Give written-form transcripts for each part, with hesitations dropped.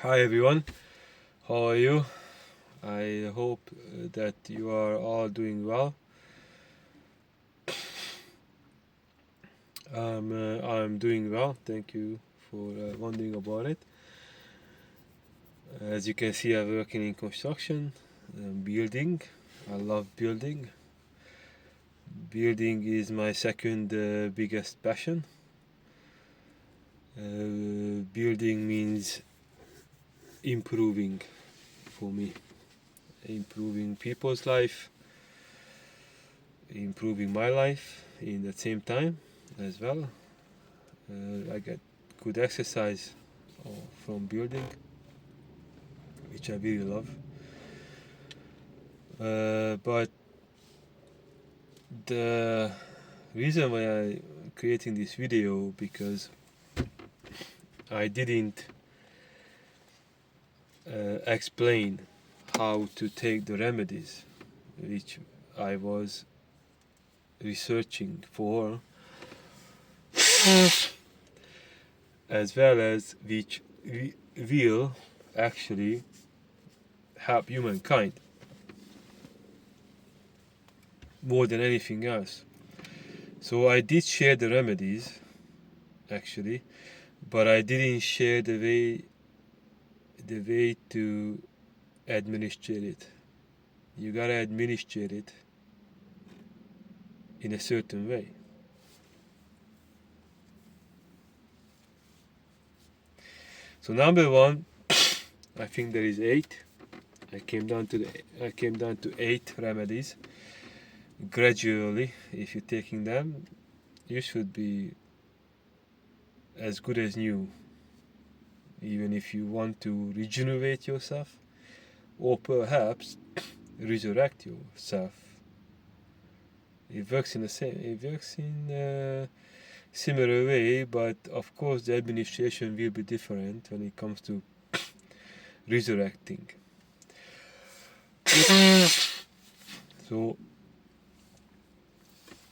Hi everyone, how are you? I hope that you are all doing well. I'm doing well, thank you for wondering about it. As you can see, I'm working in construction, building. I love building. Building is my second biggest passion. Building means improving for me, improving people's life, improving my life in the same time as well. I get good exercise from building, which I really love. But the reason why I creating this video because I didn't explain how to take the remedies which I was researching for, as well as which will actually help humankind more than anything else. So I did share the remedies actually, but I didn't share the way to administrate it. You gotta administrate it in a certain way. So number one, I think there is eight. I came down to eight remedies. Gradually, if you're taking them, you should be as good as new. Even if you want to regenerate yourself, or perhaps resurrect yourself. It works in the same. It works in a similar way, but of course the administration will be different when it comes to resurrecting. So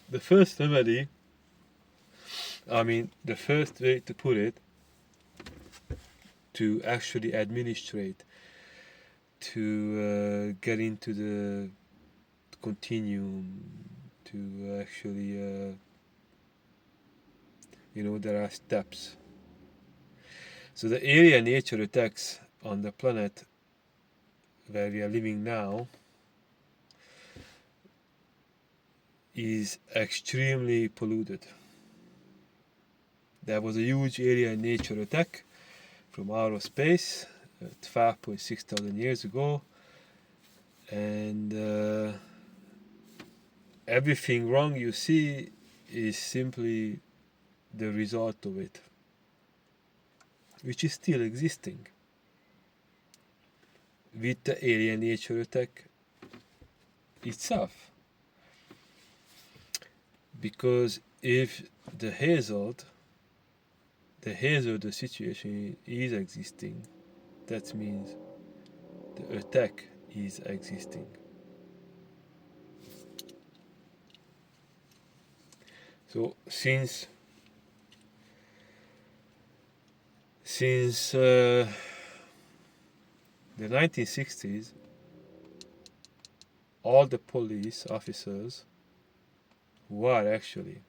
the first remedy, the first way to put it, to actually administrate, to get into the continuum, to actually, there are steps. So the area nature attacks on the planet where we are living now is extremely polluted. There was a huge area nature attack from outer space 5.6 thousand years ago, and everything wrong you see is simply the result of it, which is still existing with the alien nature attack itself. Because if the hazard, the situation is existing, that means the attack is existing. So since the 1960s, all the police officers who are actually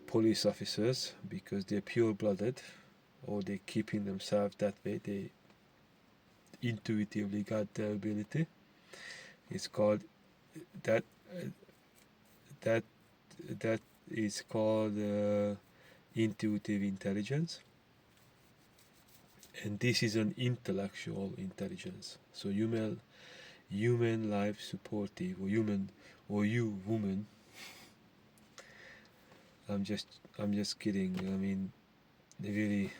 police officers, because they're pure-blooded, or they keeping themselves that way, they intuitively got the ability. It's called that that that is called intuitive intelligence, and this is an intellectual intelligence. So human life supportive, or you woman. I'm just I'm just kidding. Really,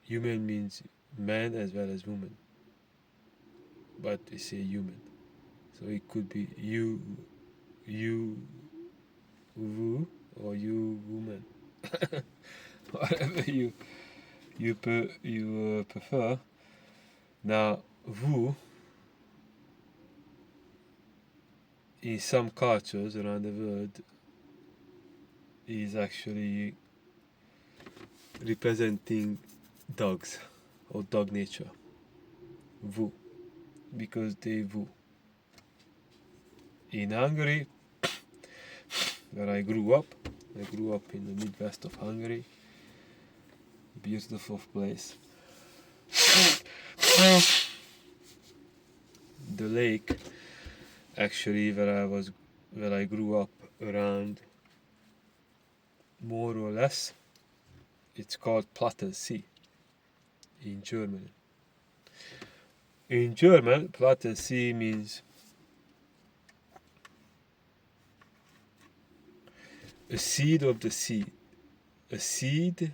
human means man as well as woman, but they say human, so it could be you woo, or you woman, whatever you prefer. Now, woo in some cultures around the world is actually representing dogs or dog nature. Woo, because they woo. In Hungary, where I grew up in the Midwest of Hungary. Beautiful place. The lake, actually, where I grew up around, more or less, it's called Plattensee in German. In German, Plattensee means a seed of the sea. A seed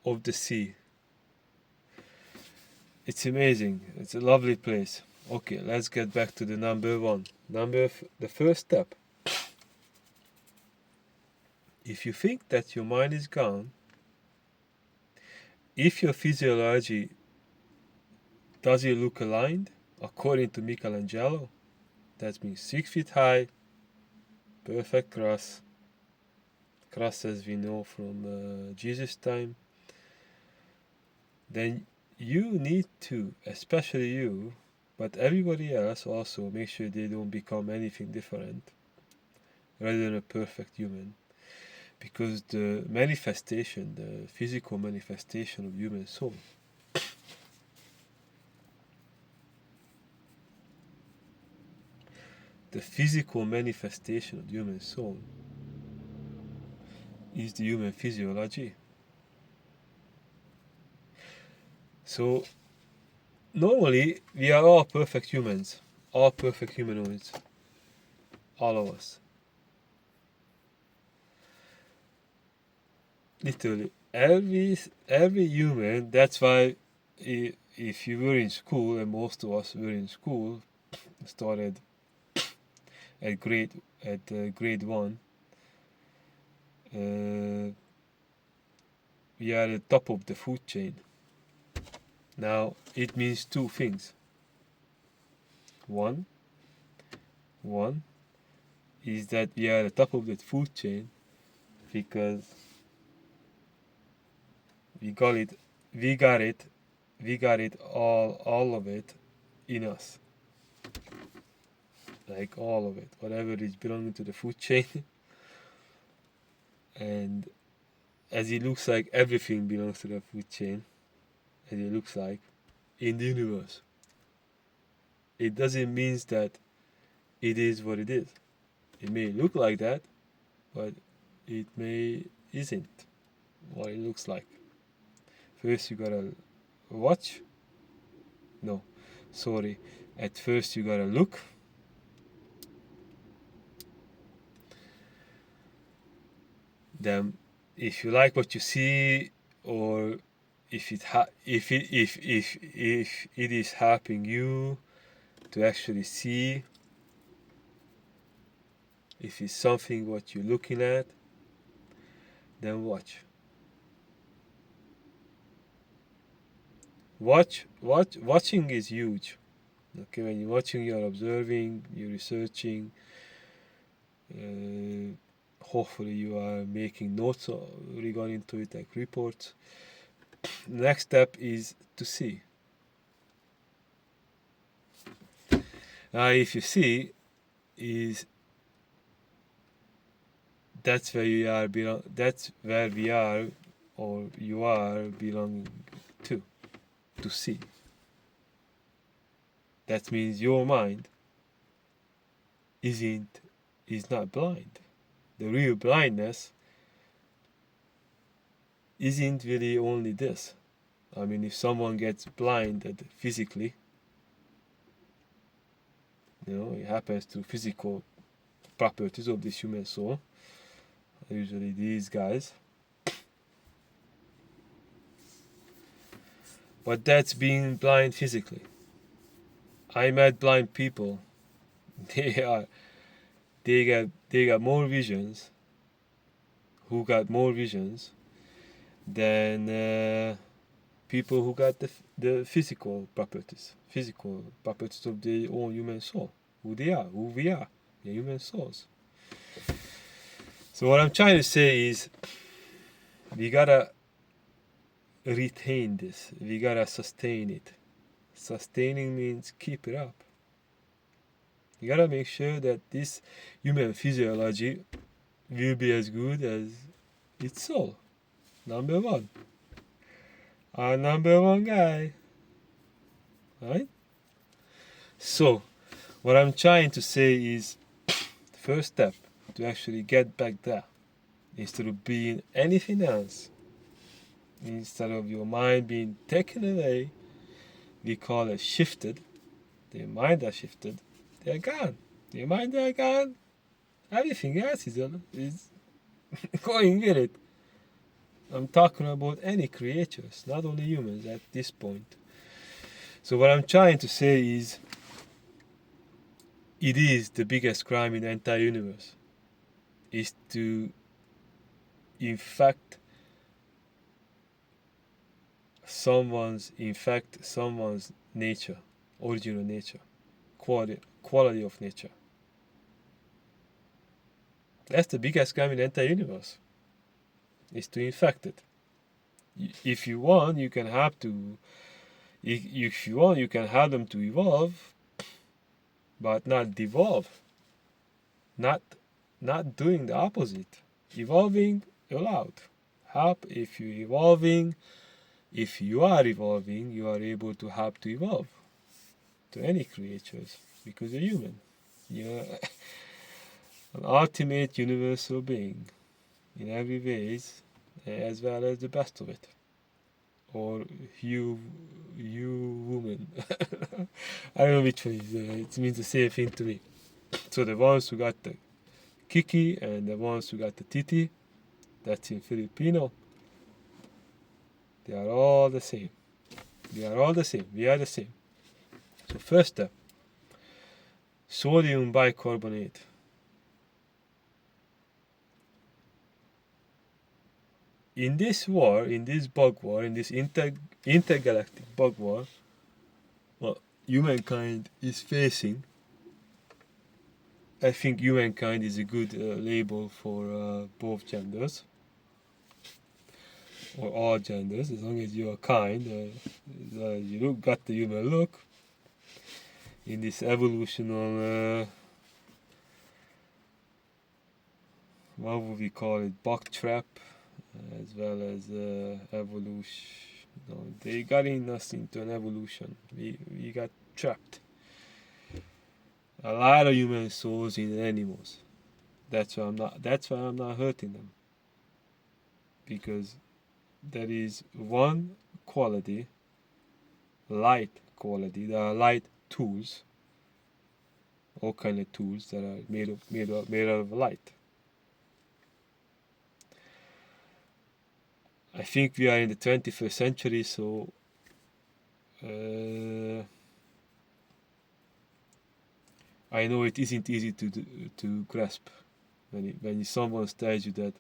of the sea. It's amazing. It's a lovely place. Okay, let's get back to the number one. The first step. If you think that your mind is gone, if your physiology doesn't look aligned, according to Michelangelo, that means 6 feet high, perfect cross as we know from Jesus' time, then you need to, especially you, but everybody else also, make sure they don't become anything different rather than a perfect human. Because the manifestation, the physical manifestation of human soul, the physical manifestation of human soul is the human physiology. So normally we are all perfect humans, all perfect humanoids, all of us. Literally every human. That's why if you were in school, and most of us were in school, started at grade 1, we are at the top of the food chain. Now it means two things. One is that we are at the top of the food chain because we got it all of it in us. Like all of it, whatever is belonging to the food chain. And as it looks like, everything belongs to the food chain, as it looks like, in the universe. It doesn't mean that it is what it is. It may look like that, but it may isn't what it looks like. First you gotta watch. No, sorry. At first you gotta look. Then, if you like what you see, or if it is helping you to actually see, if it's something what you're looking at, then watch. Watching is huge. Okay, when you're watching, you're observing, you're researching. Hopefully, you are making notes regarding to it, like reports. Next step is to see. Now, if you see, that's where you are that's where we are, or you are belonging to see. That means your mind is not blind. The real blindness isn't really only this. I mean, if someone gets blinded physically, it happens to physical properties of this human soul, usually these guys. But that's being blind physically. I met blind people. They got more visions. Who got more visions than people who got the physical properties of their own human soul. Who they are, who we are, the human souls. So what I'm trying to say is, we gotta retain this. We gotta sustain it. Sustaining means keep it up. You gotta make sure that this human physiology will be as good as its soul. Number one. Our number one guy. Right? So, what I'm trying to say is, the first step to actually get back there, instead of being anything else, instead of your mind being taken away, we call it shifted. Their mind are shifted. They're gone. Their mind are gone. Everything else is going with it. I'm talking about any creatures, not only humans at this point. So what I'm trying to say is, it is the biggest crime in the entire universe, is to infect someone's nature, original nature, quality of nature. That's the biggest crime in the entire universe, is to infect it. If you want, you can have to. If you want, you can have them to evolve, but not devolve. Not doing the opposite. Evolving allowed. Help if you're evolving. If you are evolving, you are able to help to evolve to any creatures, because you're human. You're an ultimate universal being in every ways, as well as the best of it. Or you woman. I don't know which one is. It means the same thing to me. So the ones who got the kiki and the ones who got the titi, that's in Filipino. They are all the same. We are all the same. We are the same. So first step, sodium bicarbonate. In this war, in this bug war, in this intergalactic bug war, what humankind is facing, I think humankind is a good label for both genders, or all genders, as long as you are kind, you got the human look. In this evolutional, what would we call it, bug trap, as well as evolution. No, they got us into an evolution. We got trapped. A lot of human souls in animals. That's why I'm not hurting them. Because there is one quality, light quality. There are light tools, all kind of tools that are made out of light. I think we are in the 21st century, so I know it isn't easy to grasp when someone tells you that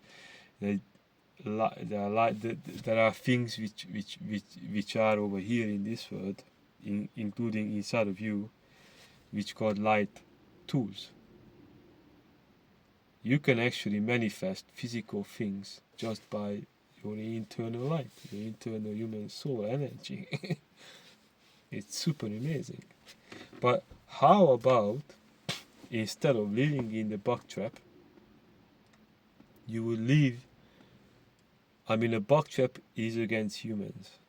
there are things which are over here in this world, including inside of you, which called light tools. You can actually manifest physical things just by your internal light, your internal human soul energy. It's super amazing. But how about, instead of living in the bug trap, you will live. I mean, a bug trap is against humans,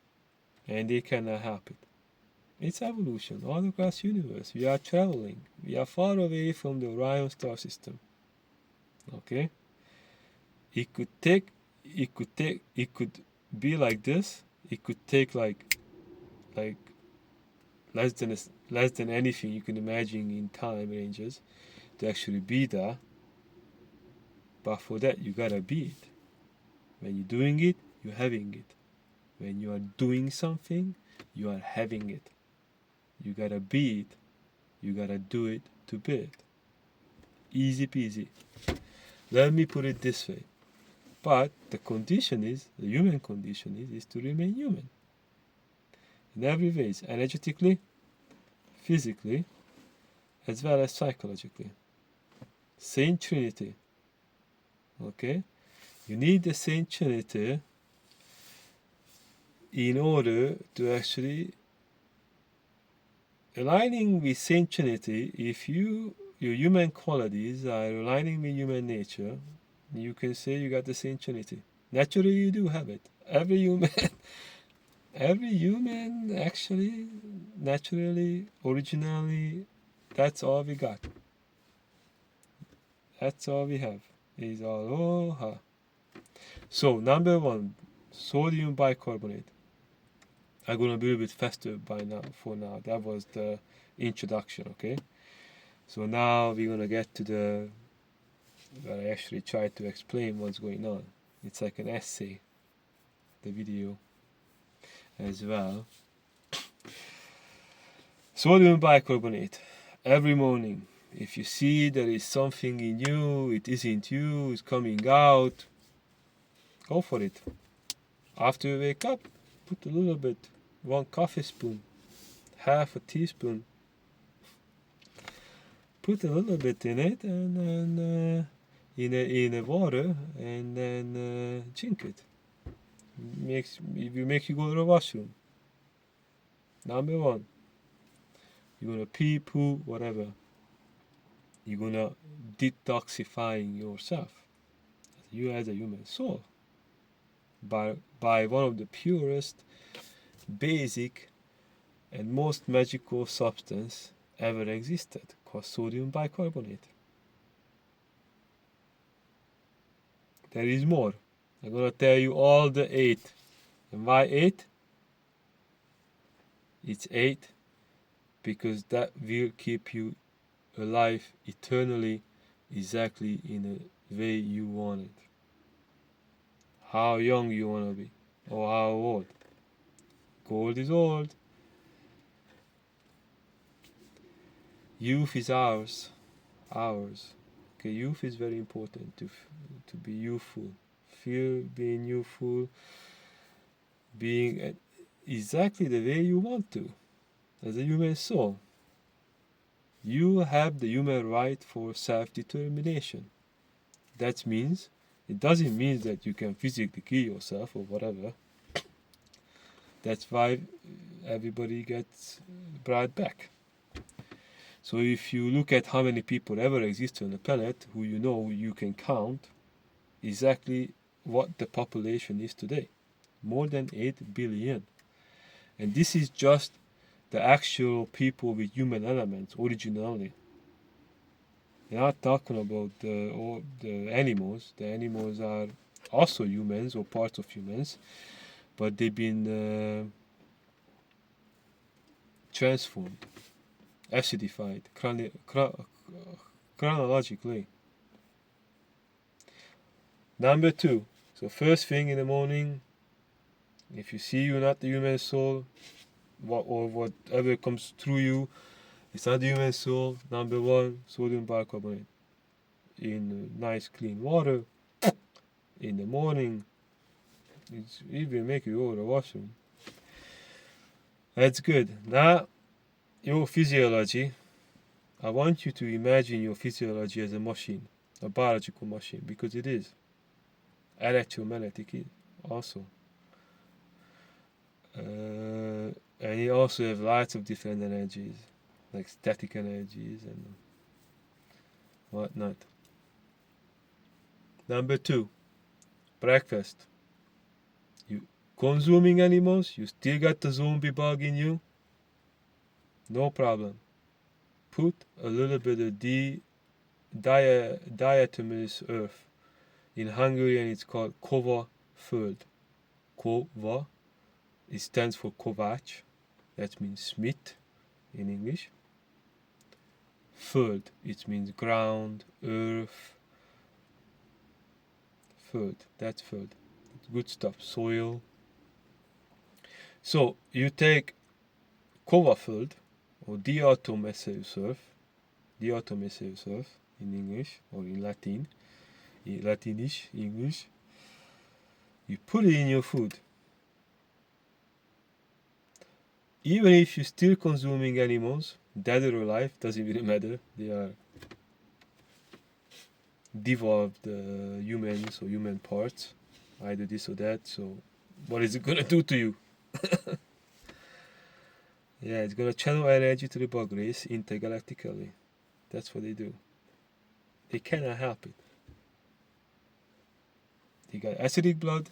and they cannot help it. It's evolution all across the universe. We are traveling. We are far away from the Orion star system. Okay? It could be like this. It could take like less than anything you can imagine in time ranges to actually be there. But for that, you gotta be it. When you're doing it, you're having it. When you are doing something, you are having it. You gotta be it. You gotta do it to be it. Easy peasy. Let me put it this way. But the human condition is to remain human. In every way, energetically, physically, as well as psychologically. Same Trinity. Okay? You need the Saint Trinity in order to actually aligning with Saint Trinity. If your human qualities are aligning with human nature, you can say you got the Saint Trinity. Naturally, you do have it. Every human, every human actually, naturally, originally, that's all we got. That's all we have. Is aloha. So number one, sodium bicarbonate. I'm gonna be a bit faster by now. For now, that was the introduction. Okay. So now we're gonna get to the where I actually try to explain what's going on. It's like an essay, the video as well. Sodium bicarbonate. Every morning, if you see there is something in you, it isn't you, it's coming out, go for it. After you wake up, put a little bit, 1 coffee spoon, half a teaspoon. Put a little bit in it and then in a water and then drink it. It will make you go to the washroom. Number one, you're gonna pee, poo, whatever. You're gonna detoxifying yourself. You as a human soul. By one of the purest, basic, and most magical substance ever existed, called sodium bicarbonate. There is more. I'm gonna tell you all the 8. And why 8? It's 8 because that will keep you alive eternally, exactly in the way you want it. How young you want to be, or how old. Gold is old. Youth is ours. Okay, youth is very important to be youthful. Feel being youthful, being exactly the way you want to, as a human soul. You have the human right for self-determination. That means, it doesn't mean that you can physically kill yourself or whatever. That's why everybody gets brought back. So if you look at how many people ever exist on the planet, who you can count exactly what the population is today. More than 8 billion. And this is just the actual people with human elements originally. We're not talking about the animals. The animals are also humans or parts of humans, but they've been transformed, acidified chronologically. Number 2. So first thing in the morning, if you see you're not the human soul, or whatever comes through you, it's not the human soul. Number 1, sodium bicarbonate in nice clean water in the morning. It will make you go to the washroom. That's good. Now, your physiology. I want you to imagine your physiology as a machine, a biological machine, because it is. Electromagnetic is also. And you also have lots of different energies, like static energies and whatnot. Number 2, breakfast. You consuming animals, you still got the zombie bug in you, no problem. Put a little bit of diatomaceous earth. In Hungarian it's called kova föld. Kova, it stands for Kovács, that means smith in English. Föld, it means ground, earth. Föld, that's föld. Good stuff, soil. So you take kova föld or diatomaceous earth in English or in Latin, in Latinish English. You put it in your food. Even if you're still consuming animals, dead or alive, doesn't really matter. They are devolved humans or human parts, either this or that. So what is it gonna do to you? Yeah, it's gonna channel energy to the bug race intergalactically. That's what they do. They cannot help it. They got acidic blood,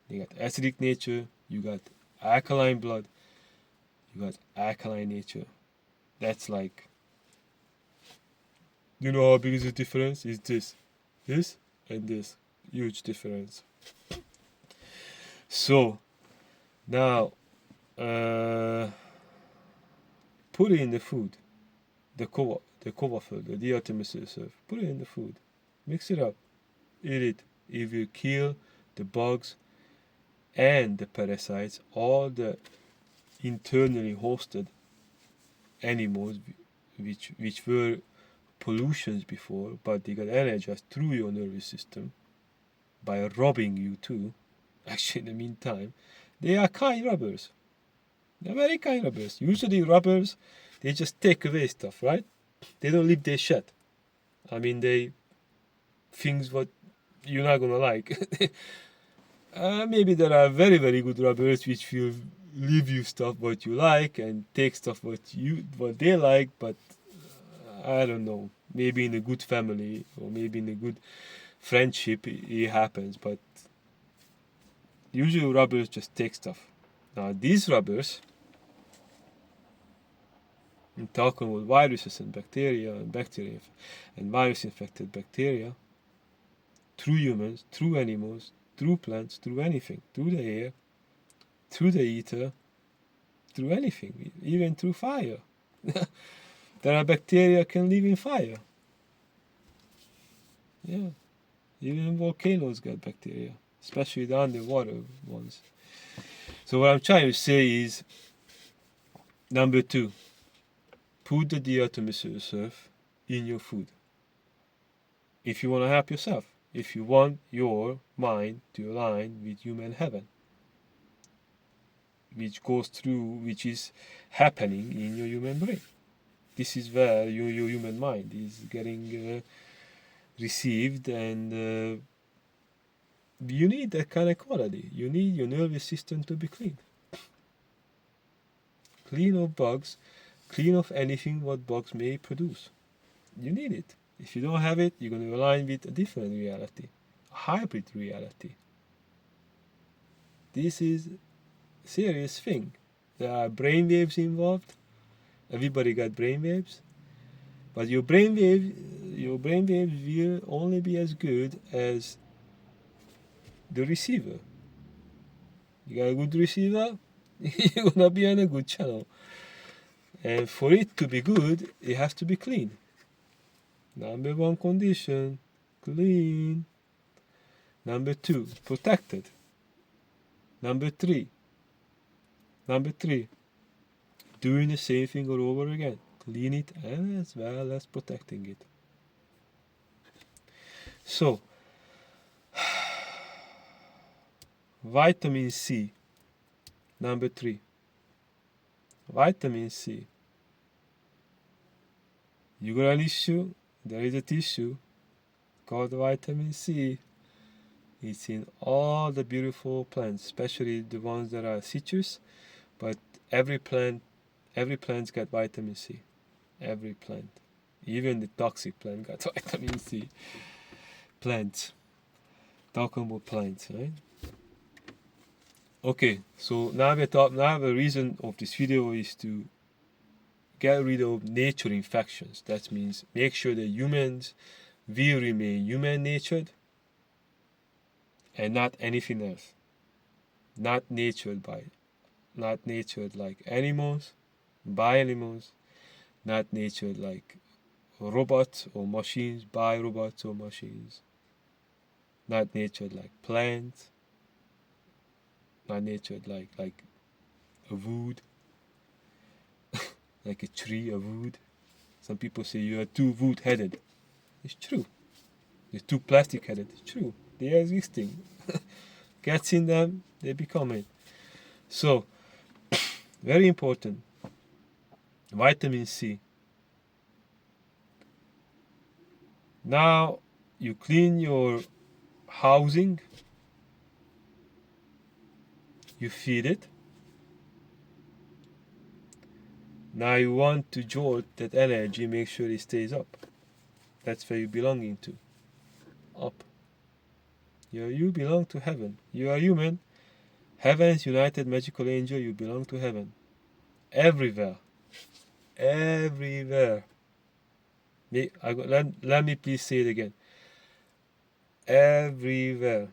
they got acidic nature, you got alkaline blood, you got alkaline nature. That's like, you know how big is the difference? Is this, and this. Huge difference. So, now, put it in the food. The kova food, the diatomaceous. Put it in the food. Mix it up. Eat it. It will kill the bugs and the parasites, all the internally hosted animals which were pollutions before, but they got energized through your nervous system by robbing you too. Actually, in the meantime, they are kind robbers. They're very kind robbers. Usually robbers, they just take away stuff, right? They don't leave their shit. I mean, they things what you're not gonna like. Maybe there are very very good robbers which will leave you stuff what you like and take stuff what they like, but I don't know. Maybe in a good family or maybe in a good friendship it happens, but usually robbers just take stuff. Now these robbers, I'm talking about viruses and bacteria and virus infected bacteria, through humans, through animals, through plants, through anything, through the air, through the ether, through anything, even through fire. There are bacteria can live in fire. Yeah, even volcanoes got bacteria, especially the underwater ones. So what I'm trying to say is, number 2, put the diatomaceous in your food. If you want to help yourself, if you want your mind to align with human heaven, which is happening in your human brain. This is where your human mind is getting received, and you need that kind of quality. You need your nervous system to be clean. Clean of bugs, clean of anything what bugs may produce. You need it. If you don't have it, you're going to align with a different reality, a hybrid reality. This is a serious thing. There are brainwaves involved. Everybody got brainwaves, but your brainwaves will only be as good as the receiver. You got a good receiver, you're gonna be on a good channel. And for it to be good, it has to be clean. Number 1 condition, clean. Number 2, protected. Number 3, doing the same thing all over again. Clean it as well as protecting it. So, vitamin C. Number 3. Vitamin C. You got an issue? There is a tissue called vitamin C. It's in all the beautiful plants, especially the ones that are citrus. But every plant's got vitamin C. Every plant, even the toxic plant, got vitamin C. Plants. Talking about plants, right? Okay, so now the reason of this video is to get rid of nature infections. That means make sure that humans will remain human-natured and not anything else. Not natured like animals, by animals, not natured like robots or machines, by robots or machines. Not natured like plants, not natured like a wood, like a tree, a wood. Some people say you are too wood-headed. It's true. You're too plastic-headed. It's true. They are existing. Gets in them, they become it. So, very important. Vitamin C. Now, You clean your housing, you feed it. Now you want to jolt that energy, make sure it stays up. That's where you're belonging to. Up. You belong to heaven. You are human. Heaven's united magical angel, you belong to heaven. Everywhere. Everywhere. Let me please say it again. Everywhere.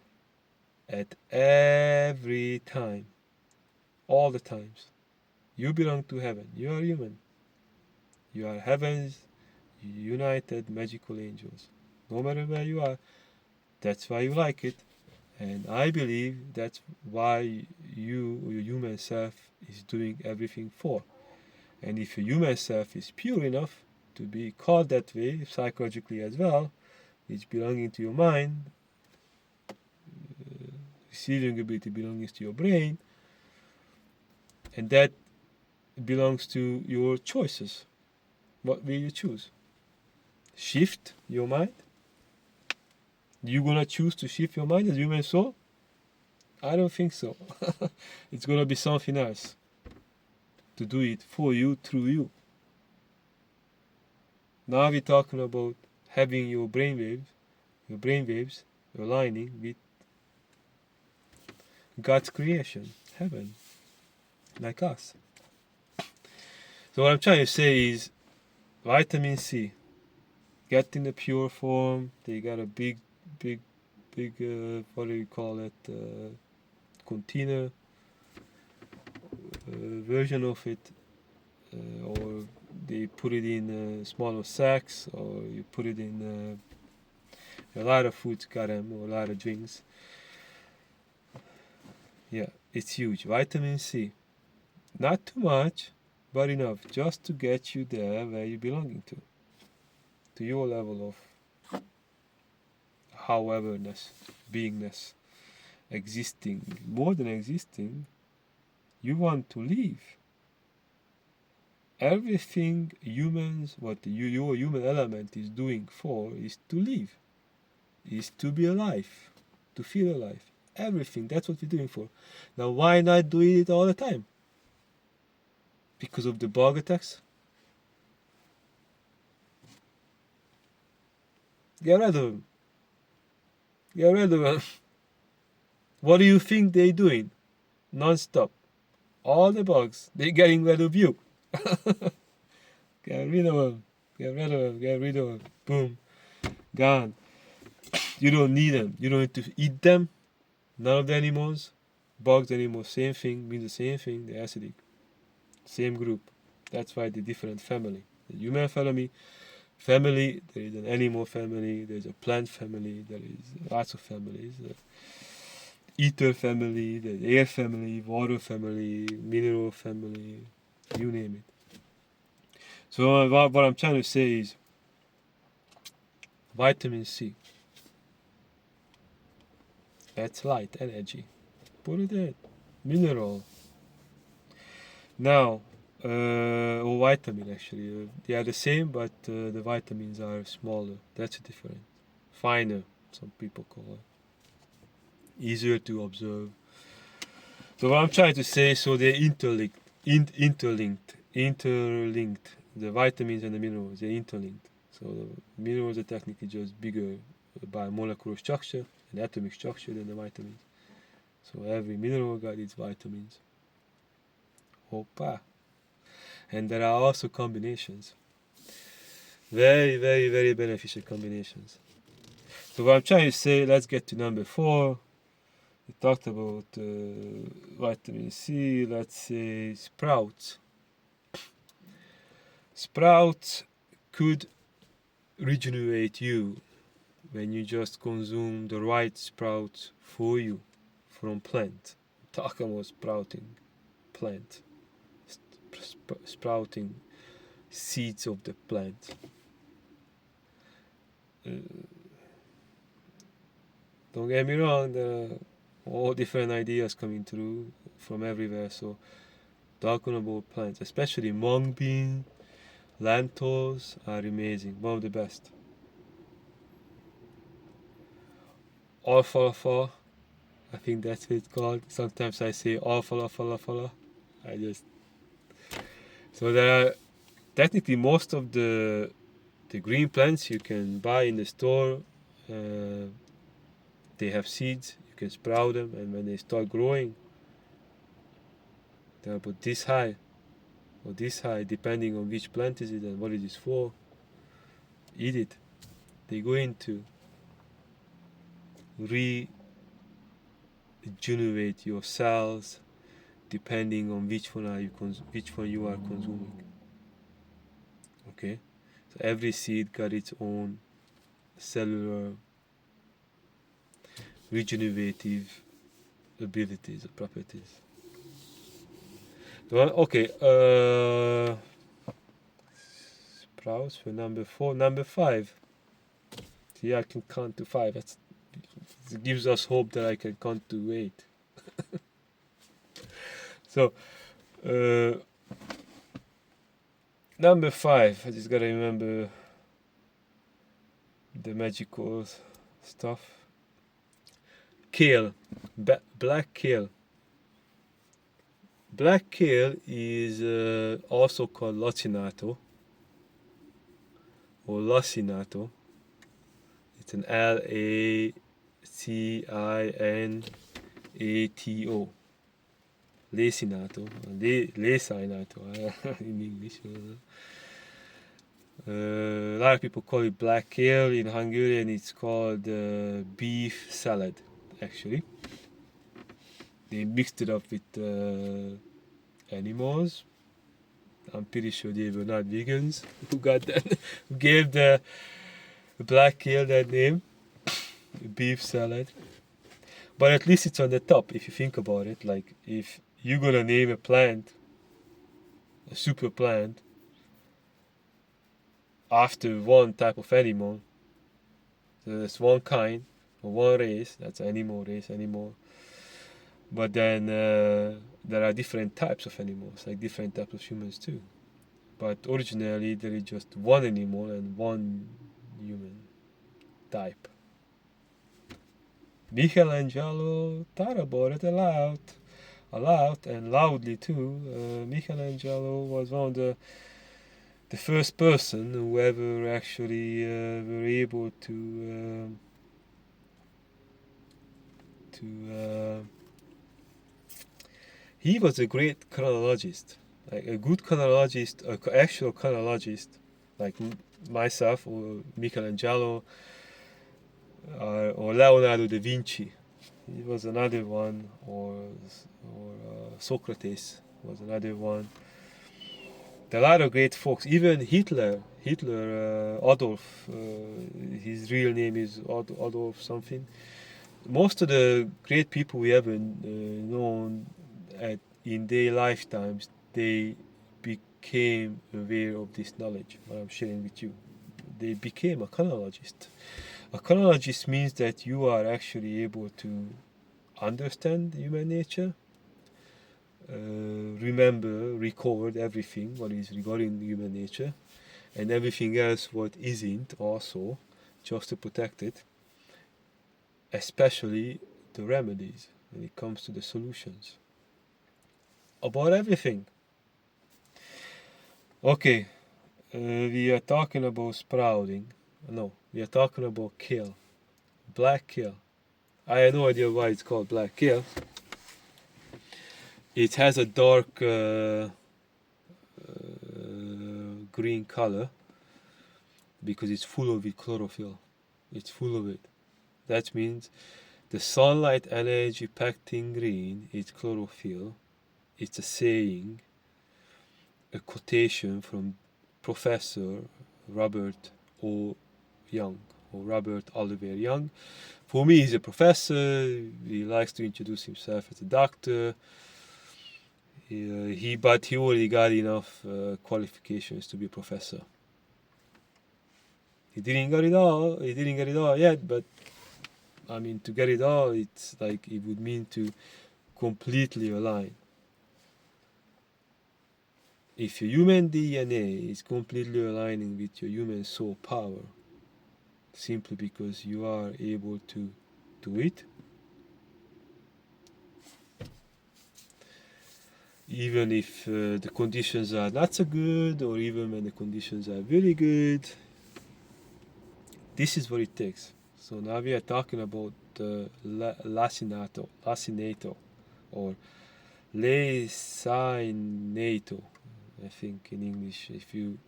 At every time. All the times. You belong to heaven. You are human. You are heaven's united magical angels. No matter where you are, that's why you like it. And I believe that's why you, or your human self, is doing everything for. And if your human self is pure enough to be called that way, psychologically as well, it's belonging to your mind, receiving ability belongs to your brain, and that belongs to your choices. What will you choose? Shift your mind? You gonna choose to shift your mind as human soul? I don't think so. It's gonna be something else to do it for you, through you. Now we're talking about having your brainwaves aligning with God's creation, heaven, like us. So what I'm trying to say is, vitamin C, get in the pure form. They got a big, what do you call it, container version of it, or they put it in smaller sacks, or you put it in a lot of foods got them, or a lot of drinks. Yeah, it's huge. Vitamin C, not too much, but enough just to get you there where you're belonging to your level of howeverness, beingness, existing. More than existing, you want to live. Everything humans, what your human element is doing for, is to live, is to be alive, to feel alive. Everything, that's what we're doing for. Now, why not do it all the time? Because of the bug attacks? Get rid of them. Get rid of them. What do you think they're doing? Non-stop. All the bugs, they're getting rid of you. Get rid of them. Get rid of them. Get rid of them. Boom. Gone. You don't need them. You don't need to eat them. None of the animals. Bugs, animals, same thing, means the same thing. They're acidic. Same group. That's why they're different family. The human family, there is an animal family, there's a plant family, there is lots of families. Ether family, there's air family, water family, mineral family, you name it. So what I'm trying to say is vitamin C. That's light energy. Put it in. Mineral. Now, or vitamin actually. They are the same, but the vitamins are smaller. That's different. Finer, some people call it. Easier to observe. So what I'm trying to say, so they're interlinked. Interlinked. The vitamins and the minerals, they're interlinked. So the minerals are technically just bigger by molecular structure and atomic structure than the vitamins. So every mineral got its vitamins. Opa. And there are also combinations. Very, very, very beneficial combinations. So what I'm trying to say, let's get to number 4. We talked about vitamin C, let's say sprouts. Sprouts could regenerate you when you just consume the right sprouts for you from plant. Talk about sprouting plant. Sprouting seeds of the plant. Don't get me wrong, there are all different ideas coming through from everywhere. So talking about plants, especially mung bean, lentils are amazing, one of the best. alfalfa. I think that's what it's called. Sometimes I say alfalfa. I just so there are technically most of the green plants you can buy in the store. They have seeds. You can sprout them, and when they start growing, they're about this high or this high, depending on which plant is it and what it is for. Eat it. They go into regenerate your cells, depending on which one you are consuming. Okay, so every seed got its own cellular regenerative abilities or properties. Okay, sprouts for number 4. Number 5. See, I can count to 5. It gives us hope that I can count to 8. So, number 5. I just gotta remember the magical stuff. Kale, black kale. Black kale is also called lacinato or lacinato. It's an Lacinato. Lacinato. Lacinato in English. A lot of people call it black kale. In Hungarian, it's called beef salad, actually. They mixed it up with animals. I'm pretty sure they were not vegans who got that, who gave the black kale that name, beef salad. But at least it's on the top if you think about it. Like if you're gonna name a plant, a super plant, after one type of animal, so there's one kind or one race, that's animal race, animal. But then there are different types of animals, like different types of humans too. But originally there is just one animal and one human type. Michelangelo thought about it a lot and loudly too. Michelangelo was one of the first person who ever actually were able to he was a great chronologist, like a good chronologist, an actual chronologist, like myself or Michelangelo or Leonardo da Vinci. He was another one, or Socrates was another one. There are a lot of great folks. Even Hitler, Adolf, his real name is Adolf something. Most of the great people we ever known in their lifetimes, they became aware of this knowledge, what I'm sharing with you. They became a chronologist. A chronologist means that you are actually able to understand human nature, remember, record everything what is regarding human nature, and everything else what isn't also, just to protect it, especially the remedies when it comes to the solutions. About everything. Okay, we are talking about sprouting. No, we are talking about kale. Black kale. I have no idea why it's called black kale. It has a dark green color because it's full of chlorophyll. It's full of it. That means the sunlight energy packed in green is chlorophyll. It's a saying, a quotation from Professor Robert O. Young, or Robert Oliver Young. For me, he's a professor. He likes to introduce himself as a doctor. But he already got enough qualifications to be a professor. He didn't get it all. He didn't get it all yet, but I mean, to get it all, it's like it would mean to completely align. If your human DNA is completely aligning with your human soul power, simply because you are able to to it. Even if the conditions are not so good, or even when the conditions are really good, this is what it takes. So now we are talking about lacinato, or lacinato, I think in English, if you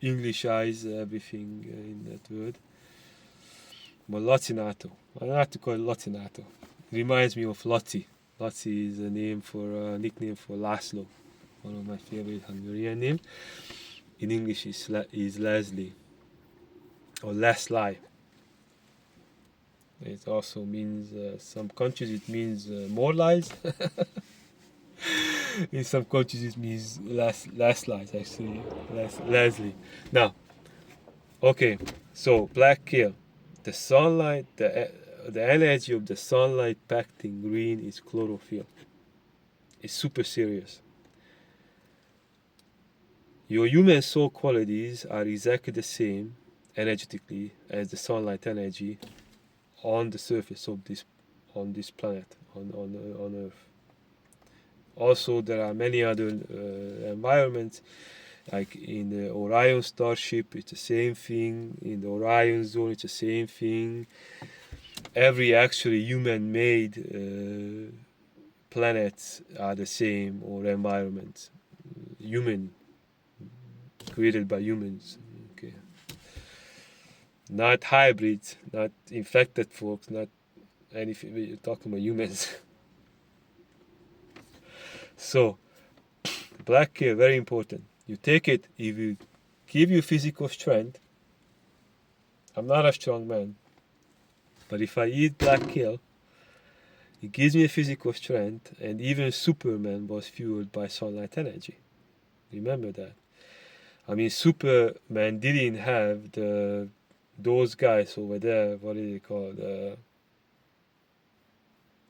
Englishize everything in that word. But lacinato, I like to call it lacinato. It reminds me of Lotzi. Lotzi is a nickname for Laszlo, one of my favorite Hungarian names. In English is Leslie, or Leslie. It also means, some countries it means more lies. In some countries it means less lies, actually. Leslie. Now, okay, so black kale. The sunlight, the energy of the sunlight packed in green is chlorophyll. It's super serious. Your human soul qualities are exactly the same energetically as the sunlight energy on the surface of this planet, on Earth. Also, there are many other environments, like in the Orion starship, it's the same thing. In the Orion zone, it's the same thing. Every actually human-made planets are the same, or environments, human, created by humans. Okay, not hybrids, not infected folks, not anything. We're talking about humans. So, black kale, very important. You take it, it will give you physical strength. I'm not a strong man, but if I eat black kale, it gives me a physical strength, and even Superman was fueled by sunlight energy. Remember that. I mean, Superman didn't have those guys over there, what is it called?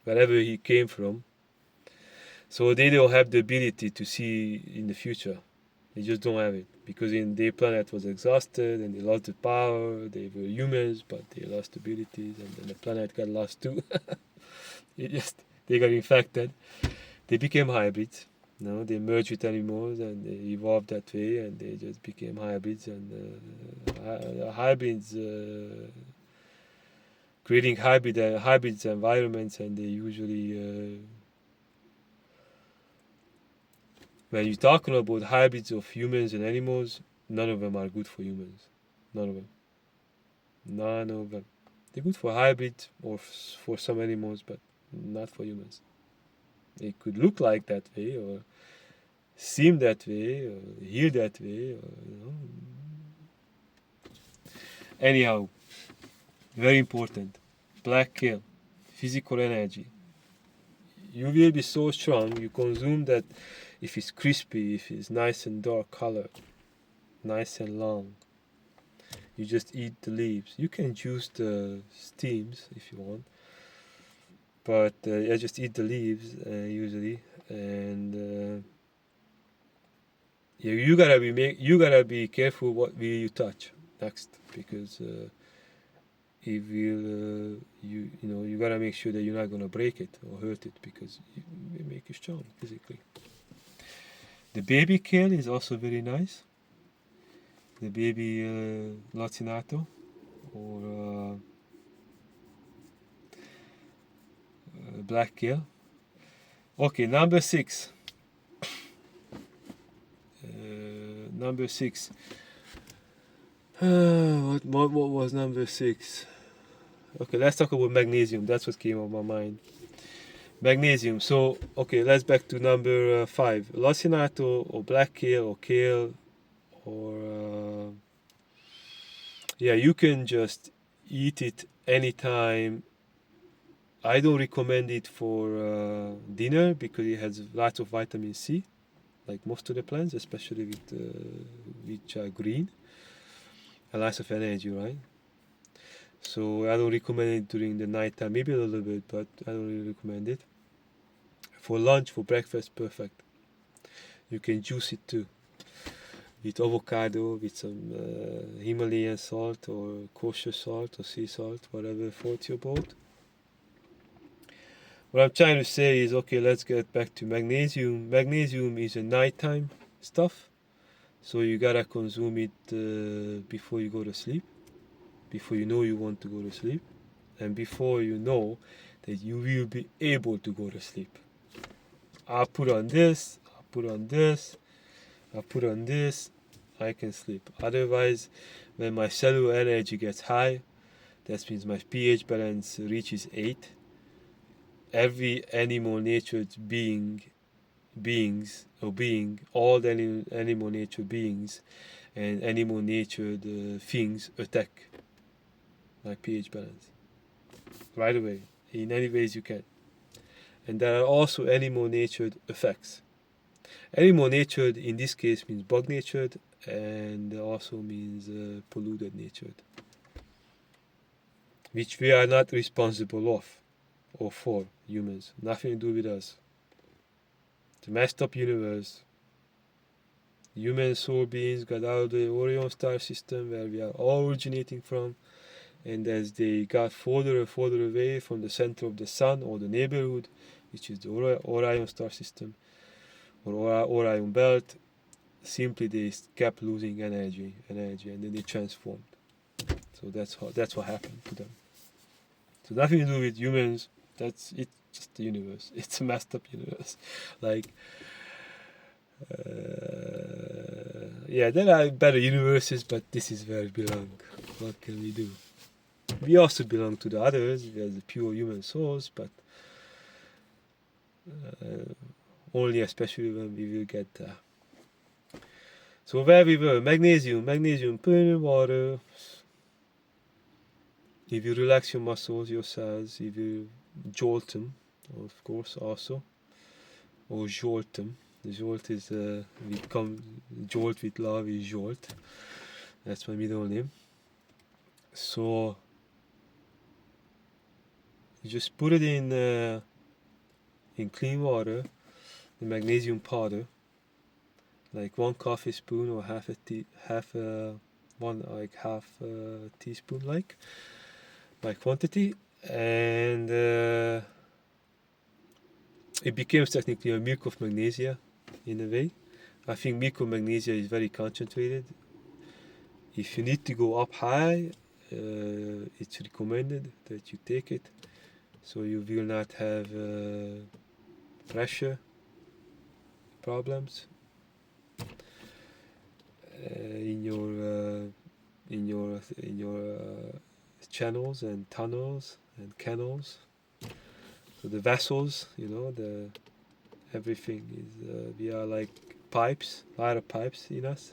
Wherever he came from. So they don't have the ability to see in the future. They just don't have it, because their planet was exhausted and they lost the power. They were humans, but they lost abilities, and then the planet got lost too. They got infected. They became hybrids. No, they merged with animals and they evolved that way, and they just became hybrids. And hybrids, creating hybrids environments, and they usually, when you're talking about hybrids of humans and animals, none of them are good for humans. None of them. None of them. They're good for hybrids or for some animals, but not for humans. They could look like that way, or seem that way, or hear that way, or, Anyhow, very important. Black kale, physical energy. You will be so strong, you consume that if it's crispy, if it's nice and dark color, nice and long. You just eat the leaves. You can juice the stems if you want, but I just eat the leaves usually, and yeah, you gotta be careful what will you touch next, because it will you gotta make sure that you're not gonna break it or hurt it, because it will make you strong physically. The baby kale is also very nice. The baby lacinato, or black kale. Okay, number 6. Number 6. What was number 6? Okay, let's talk about magnesium. That's what came on my mind. Magnesium. So, okay, let's back to number 5. Lacinato, or black kale, or kale, or yeah, you can just eat it anytime. I don't recommend it for dinner, because it has lots of vitamin C, like most of the plants, especially which are green, and lots of energy, right? So I don't recommend it during the night time, maybe a little bit, but I don't really recommend it. For lunch, for breakfast, perfect. You can juice it too. with avocado, with some Himalayan salt or kosher salt or sea salt, whatever floats your boat. What I'm trying to say is, okay, let's get back to magnesium. Magnesium is a nighttime stuff, so you gotta consume it before you go to sleep, before you know you want to go to sleep, and before you know that you will be able to go to sleep. I'll put on this, I'll put on this, I'll put on this, I can sleep. Otherwise, when my cellular energy gets high, that means my pH balance reaches 8. Every animal natured all the animal natured beings and animal natured things attack my pH balance right away, in any ways you can. And there are also animal natured effects. Animal natured in this case means bug natured, and also means polluted natured, which we are not responsible of or for, humans. Nothing to do with us. It's a messed up universe. Human soul beings got out of the Orion star system where we are all originating from, and as they got further and further away from the center of the sun or the neighborhood, which is the Orion star system or Orion belt, simply they kept losing energy, and then they transformed. So that's what happened to them. So nothing to do with humans. That's it. Just the universe. It's a messed up universe. Like, yeah, there are better universes, but this is where we belong. What can we do? We also belong to the others. We are the pure human souls, but only especially when we will get there. So where we were, magnesium, put in the water. If you relax your muscles, your cells, if you jolt them, of course, also, or jolt them. The jolt is jolt with love is jolt. That's my middle name. So you just put it in clean water, the magnesium powder, like 1 coffee spoon or half a teaspoon, like quantity, and it becomes technically a milk of magnesia in a way. I think milk of magnesia is very concentrated. If you need to go up high, it's recommended that you take it, so you will not have pressure problems in your channels and tunnels and canals. So the vessels, everything is we are like pipes, a lot of pipes in us.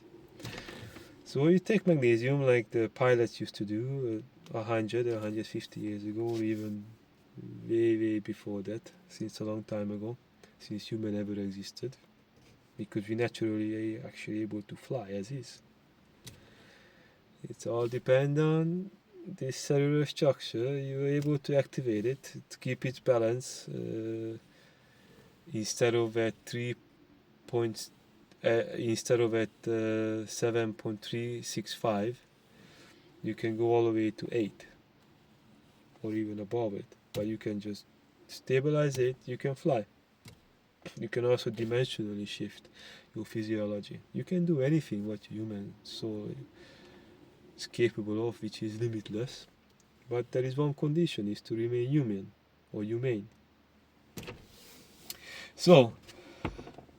So you take magnesium like the pilots used to do 100 or 150 years ago, or even way before that, since a long time ago, since human ever existed, because we naturally are actually able to fly as is. It's all depend on this cellular structure. You're able to activate it to keep its balance. Instead of at 7.365, you can go all the way to 8 or even above it, but you can just stabilize it. You can fly. You can also dimensionally shift your physiology. You can do anything what human soul is capable of, which is limitless. But there is one condition: is to remain human or humane. So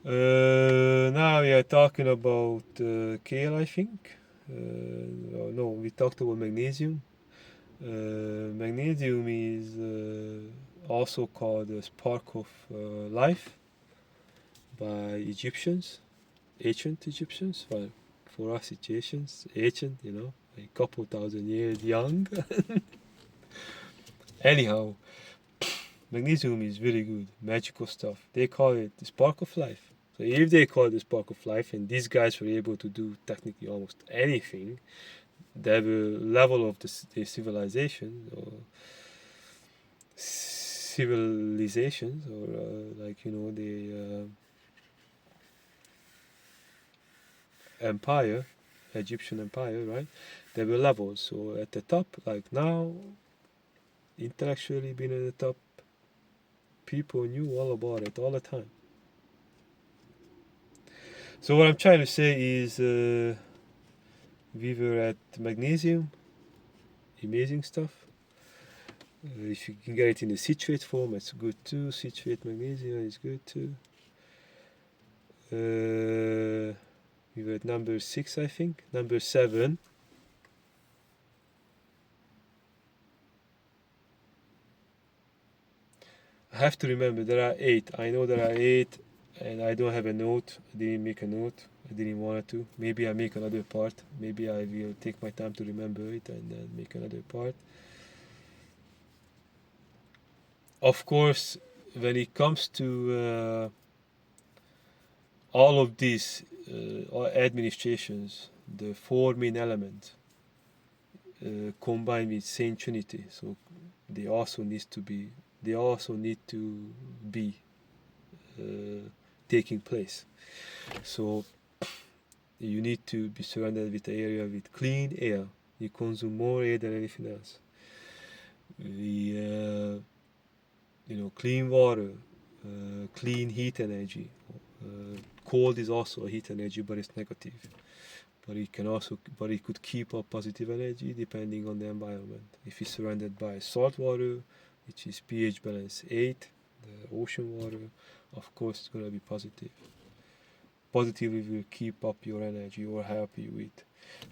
now we are talking about kale, I think. No, we talked about magnesium. Magnesium is also called the spark of life by Egyptians, ancient Egyptians. Well, for us, it's ancient, a couple thousand years young. Anyhow, magnesium is really good, magical stuff. They call it the spark of life. So if they call it the spark of life, and these guys were able to do technically almost anything, the level of the civilization or civilizations, or empire, Egyptian empire, right? There were levels. So at the top, like now, intellectually being at the top, people knew all about it all the time. So what I'm trying to say is, we were at magnesium, amazing stuff. If you can get it in the citrate form, it's good too. Citrate magnesium is good too. We were at number 6, I think. Number 7. I have to remember there are 8. I know there are 8, and I don't have a note. I didn't make a note. I didn't want to. Maybe I make another part. Maybe I will take my time to remember it and then make another part. Of course, when it comes to all of these administrations, the 4 main elements combined with Saint Trinity, so they also need to be taking place. So you need to be surrounded with an area with clean air. You consume more air than anything else. Clean water, clean heat energy. Cold is also a heat energy, but it's negative. But it could keep up positive energy depending on the environment. If it's surrounded by salt water, which is pH balance 8, the ocean water, of course it's going to be positive. Positively will keep up your energy or help you with.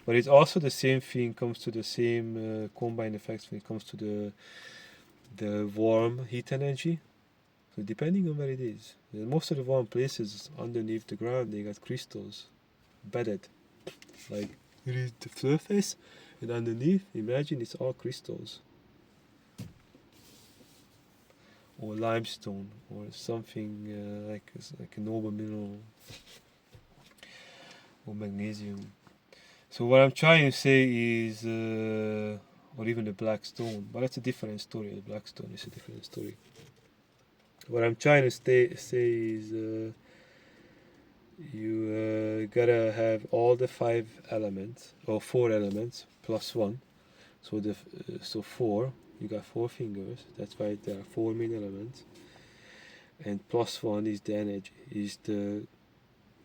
But it's also the same thing, comes to the same combined effects when it comes to the warm heat energy. So depending on where it is. Most of the warm places underneath the ground, they got crystals bedded. Like it is the surface, and underneath, imagine it's all crystals. Or limestone, or something like a noble mineral, or magnesium. So what I'm trying to say is, or even the black stone, but that's a different story. The black stone is a different story. What I'm trying to say is, you gotta have all the 5 elements, or 4 elements plus 1. So 4. You got 4 fingers. That's why there are 4 main elements. And plus 1 is the energy.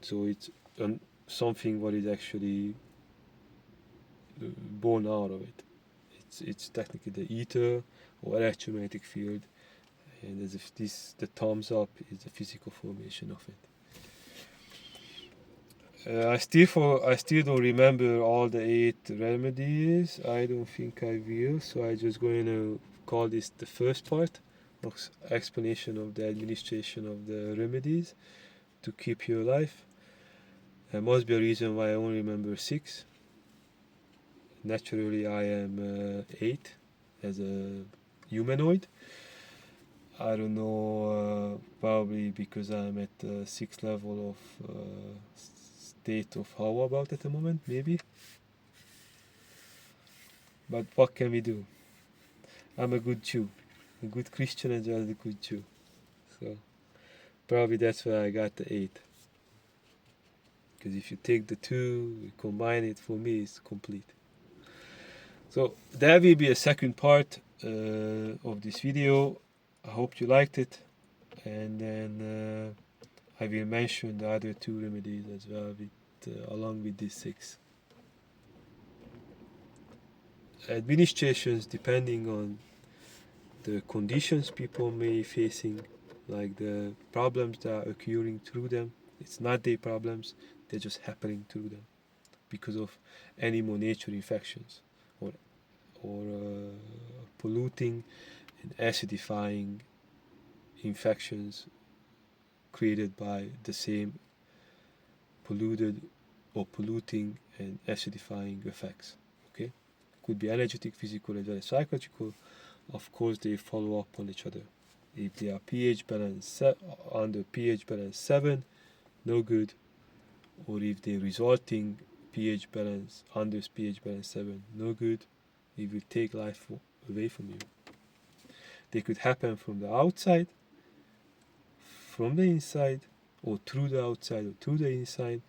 So it's something what is actually born out of it. It's technically the ether or electromagnetic field, and as if the thumbs up is the physical formation of it. I still don't remember all the 8 remedies. I don't think I will, so I'm just going to call this the first part of explanation of the administration of the remedies to keep you alive. There must be a reason why I only remember 6. Naturally, I am 8 as a humanoid. I don't know, probably because I'm at the 6th level of state of how about at the moment, maybe. But what can we do? I'm a good Jew, a good Christian as well as a good Jew. So probably that's why I got the 8. Because if you take the 2, you combine it, for me it's complete. So that will be a second part of this video. I hope you liked it, and then I will mention the other 2 remedies as well along with these 6. Administrations, depending on the conditions people may facing, like the problems that are occurring through them. It's not their problems, they're just happening through them because of animal nature infections or polluting and acidifying infections created by the same polluted or polluting and acidifying effects. Okay, could be energetic, physical, as well as psychological. Of course, they follow up on each other. If they are pH balance under pH balance 7, no good. Or if they resulting pH balance under pH balance 7, no good. It will take life away from you. They could happen from the outside, from the inside, or through the outside or through the inside,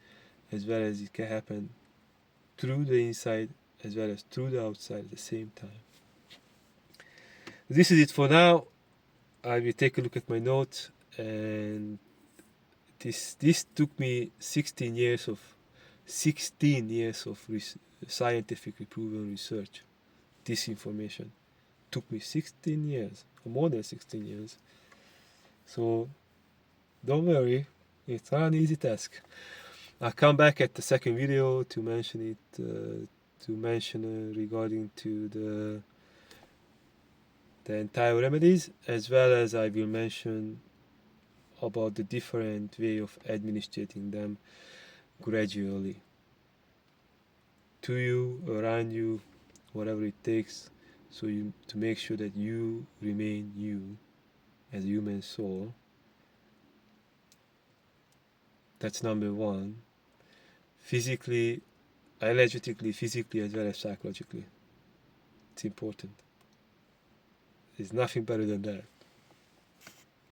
as well as it can happen through the inside as well as through the outside at the same time. This is it for now. I will take a look at my notes, and this took me 16 years of scientifically proven research. This information took me 16 years, or more than 16 years. So don't worry, it's not an easy task. I'll come back at the second video to mention it, regarding to the entire remedies, as well as I will mention about the different way of administrating them gradually to you, around you, whatever it takes, so to make sure that you remain you as a human soul. That's number one. Physically, energetically, physically, as well as psychologically. It's important. There's nothing better than that.